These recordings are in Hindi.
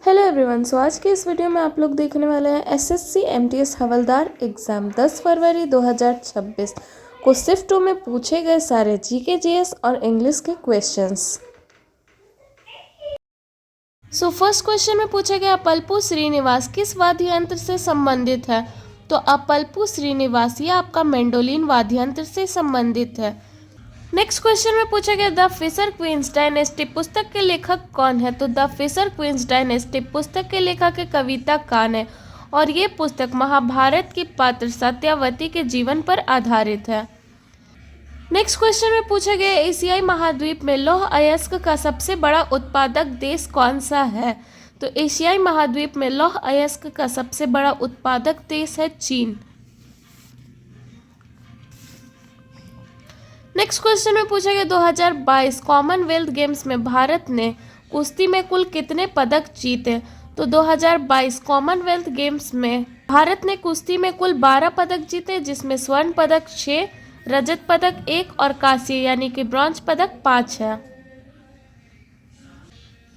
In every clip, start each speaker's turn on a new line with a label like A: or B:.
A: Hello everyone. आज के इस वीडियो में आप लोग देखने वाले हैं एसएससी एमटीएस हवलदार एग्ज़ाम 10 फरवरी 2026 को सिर्फ 2 में पूछे गए सारे जीके जीएस और इंग्लिश के क्वेश्चंस। फर्स्ट क्वेश्चन में पूछा गया अपल्पू श्रीनिवास किस वाद्य यंत्र से संबंधित है। तो अपल्पू श्रीनिवास ये आपका मैंडोलिन वाद्य यंत्र से संबंधित है। नेक्स्ट क्वेश्चन में पूछा गया द फिशर क्वींस डायनेस्टी पुस्तक के लेखक कौन है। तो द फिशर क्वींस डायनेस्टी पुस्तक के लेखक कविता कान है और ये पुस्तक महाभारत की पात्र सत्यावती के जीवन पर आधारित है। नेक्स्ट क्वेश्चन में पूछा गया एशियाई महाद्वीप में लौह अयस्क का सबसे बड़ा उत्पादक देश कौन सा है। तो एशियाई महाद्वीप में लौह अयस्क का सबसे बड़ा उत्पादक देश है चीन। नेक्स्ट क्वेश्चन में पूछा गया 2022 कॉमनवेल्थ गेम्स में भारत ने कुश्ती में कुल कितने पदक जीते। तो 2022 कॉमनवेल्थ गेम्स में भारत ने कुश्ती में कुल 12 पदक जीते, जिसमें स्वर्ण पदक 6, रजत पदक 1 और कांस्य यानी कि ब्रॉन्ज पदक 5 है।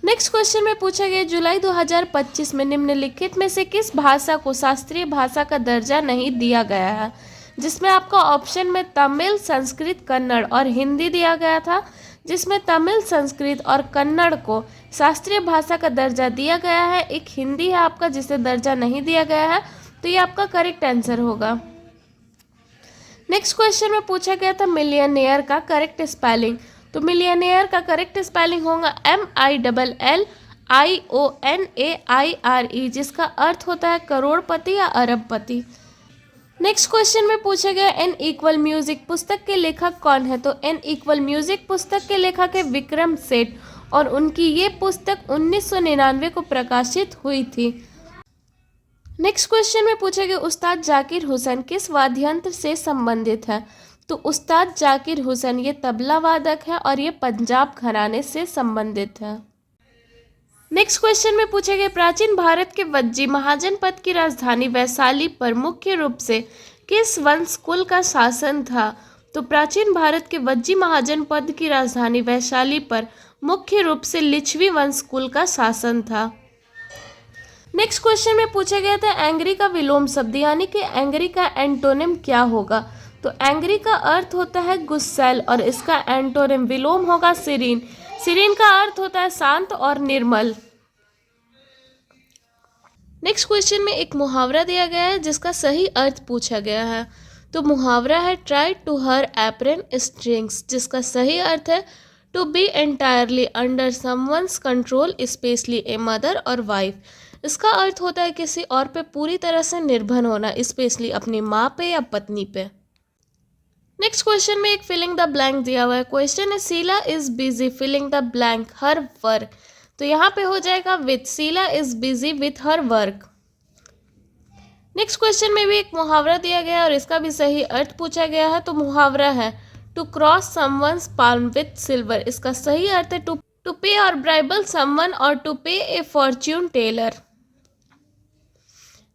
A: नेक्स्ट क्वेश्चन में पूछा गया जुलाई 2025 में निम्नलिखित में से किस भाषा को शास्त्रीय भाषा का दर्जा नहीं दिया गया है। जिसमें आपका ऑप्शन में तमिल, संस्कृत, कन्नड़ और हिंदी दिया गया था, जिसमें तमिल, संस्कृत और कन्नड़ को शास्त्रीय भाषा का दर्जा दिया गया है। एक हिंदी है आपका जिसे दर्जा नहीं दिया गया है, तो ये आपका करेक्ट आंसर होगा। नेक्स्ट क्वेश्चन में पूछा गया था मिलियनेयर का करेक्ट स्पेलिंग। तो मिलियनेयर का करेक्ट स्पेलिंग होगा MILLIONAIRE, जिसका अर्थ होता है करोड़पति या अरबपति। नेक्स्ट क्वेश्चन में पूछा गया एन इक्वल म्यूजिक पुस्तक के लेखक कौन है। तो एन इक्वल म्यूजिक पुस्तक के लेखक है विक्रम सेठ और उनकी ये पुस्तक 1999 को प्रकाशित हुई थी। नेक्स्ट क्वेश्चन में पूछा गया उस्ताद जाकिर हुसैन किस वाद्य यंत्र से संबंधित है। तो उस्ताद जाकिर हुसैन ये तबला वादक है और ये पंजाब घराने से संबंधित है। नेक्स्ट क्वेश्चन में पूछे गए प्राचीन भारत के वज्जी महाजनपद की राजधानी वैशाली पर मुख्य रूप से किस वंश कुल का शासन था। तो प्राचीन भारत के वज्जी महाजनपद की राजधानी वैशाली पर मुख्य रूप से लिच्छवी वंश कुल का शासन था। नेक्स्ट क्वेश्चन में पूछा गया था एंग्री का विलोम शब्द यानी कि एंग्री का एंटोनिम क्या होगा। तो एंग्री का अर्थ होता है गुस्सैल और इसका एंटोनिम विलोम होगा सीरीन। सीरीन का अर्थ होता है शांत और निर्मल। नेक्स्ट क्वेश्चन में एक मुहावरा दिया गया है जिसका सही अर्थ पूछा गया है। तो मुहावरा है try to her apron strings, जिसका सही अर्थ है to be entirely under someone's control specially a mother और वाइफ। इसका अर्थ होता है किसी और पे पूरी तरह से निर्भर होना, स्पेशली अपनी माँ पे या पत्नी पे। नेक्स्ट क्वेश्चन में एक फिलिंग द ब्लैंक दिया हुआ है। क्वेश्चन है Sheela is busy filling the blank her work. तो यहाँ पे हो जाएगा with, Sheela is busy with her work. Next question में भी एक मुहावरा दिया गया है और इसका भी सही अर्थ पूछा गया है। तो मुहावरा है to cross someone's palm with silver. इसका सही अर्थ है टू पे और ब्राइबल समवन और टू पे ए फॉर्च्यून टेलर।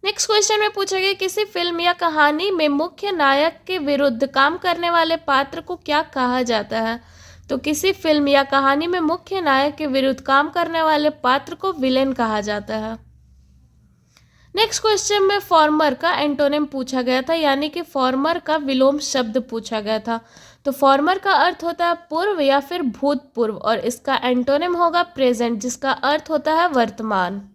A: नेक्स्ट क्वेश्चन में पूछा गया किसी फिल्म या कहानी में मुख्य नायक के विरुद्ध काम करने वाले पात्र को क्या कहा जाता है। तो किसी फिल्म या कहानी में मुख्य नायक के विरुद्ध काम करने वाले पात्र को विलेन कहा जाता है। नेक्स्ट क्वेश्चन में फॉर्मर का एंटोनिम पूछा गया था यानी कि फॉर्मर का विलोम शब्द पूछा गया था। तो फॉर्मर का अर्थ होता है पूर्व या फिर भूतपूर्व और इसका एंटोनिम होगा प्रेजेंट, जिसका अर्थ होता है वर्तमान।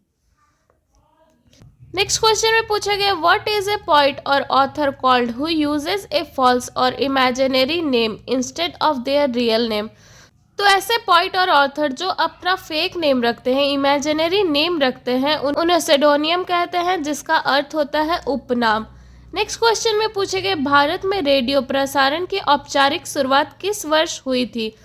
A: नेक्स्ट क्वेश्चन में पूछा गया व्हाट इज ए पोइट और author called who uses a false और imaginary name instead of their real name. तो ऐसे पोइट और ऑथर जो अपना फेक नेम रखते हैं, इमेजिनरी नेम रखते हैं, उन्हें सेडोनियम कहते हैं, जिसका अर्थ होता है उपनाम। नेक्स्ट क्वेश्चन में पूछे गए भारत में रेडियो प्रसारण की औपचारिक शुरुआत किस वर्ष हुई थी।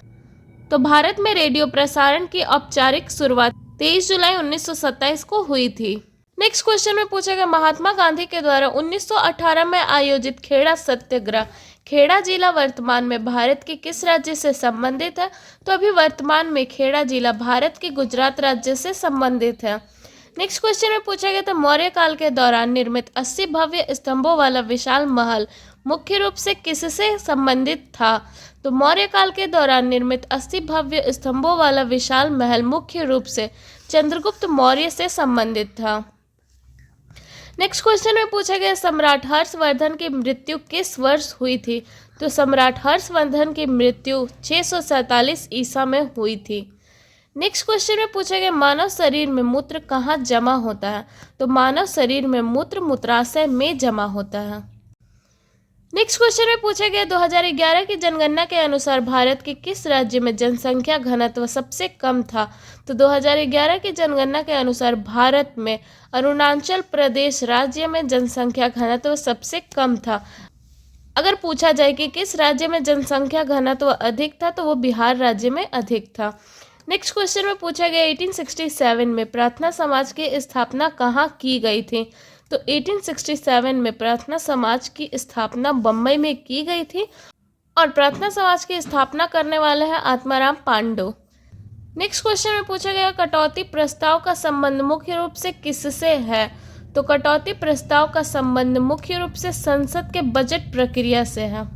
A: तो भारत में रेडियो प्रसारण की औपचारिक शुरुआत 23 जुलाई 1927 को हुई थी। नेक्स्ट क्वेश्चन में पूछा गया महात्मा गांधी के द्वारा 1918 में आयोजित खेड़ा सत्याग्रह, खेड़ा जिला वर्तमान में भारत के किस राज्य से संबंधित है। तो अभी वर्तमान में खेड़ा जिला भारत के गुजरात राज्य से संबंधित है। नेक्स्ट क्वेश्चन में पूछा गया था मौर्य काल के दौरान निर्मित 80 भव्य स्तंभों वाला विशाल महल मुख्य रूप से किससे संबंधित था। तो मौर्य काल के दौरान निर्मित 80 भव्य स्तंभों वाला विशाल महल मुख्य रूप से चंद्रगुप्त मौर्य से संबंधित था। नेक्स्ट क्वेश्चन में पूछा गया सम्राट हर्षवर्धन की मृत्यु किस वर्ष हुई थी? तो सम्राट हर्षवर्धन की मृत्यु 647 ईसा में हुई थी। नेक्स्ट क्वेश्चन में पूछा गया मानव शरीर में मूत्र कहाँ जमा होता है? तो मानव शरीर में मूत्र मूत्राशय में जमा होता है। नेक्स्ट क्वेश्चन में पूछा गया 2011 की जनगणना के अनुसार भारत के किस राज्य में जनसंख्या घनत्व सबसे कम था? तो 2011 की जनगणना के अनुसार भारत में अरुणाचल प्रदेश राज्य में जनसंख्या घनत्व सबसे कम था। अगर पूछा जाए कि किस राज्य में जनसंख्या घनत्व अधिक था तो वो बिहार राज्य में अधिक था। नेक्स्ट क्वेश्चन में पूछा गया 1867 में प्रार्थना समाज की स्थापना कहाँ की गई थी? तो 1867 में प्रार्थना समाज की स्थापना बम्बई में की गई थी और प्रार्थना समाज की स्थापना करने वाले हैं आत्माराम पांडु। नेक्स्ट क्वेश्चन में पूछा गया कटौती प्रस्ताव का संबंध मुख्य रूप से किससे है? तो कटौती प्रस्ताव का संबंध मुख्य रूप से संसद के बजट प्रक्रिया से है।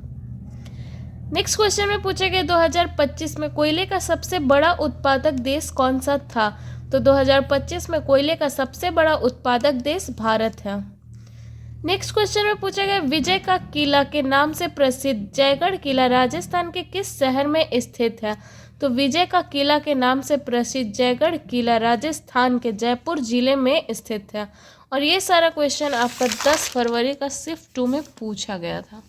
A: नेक्स्ट क्वेश्चन में पूछा गया 2025 में कोयले का सबसे बड़ा उत्पादक देश कौन सा था? तो 2025 में कोयले का सबसे बड़ा उत्पादक देश भारत है। नेक्स्ट क्वेश्चन में पूछा गया विजय का किला के नाम से प्रसिद्ध जयगढ़ किला राजस्थान के किस शहर में स्थित है? तो विजय का किला के नाम से प्रसिद्ध जयगढ़ किला राजस्थान के जयपुर जिले में स्थित है। और ये सारा क्वेश्चन आपका 10 फरवरी का शिफ्ट 2 में पूछा गया था।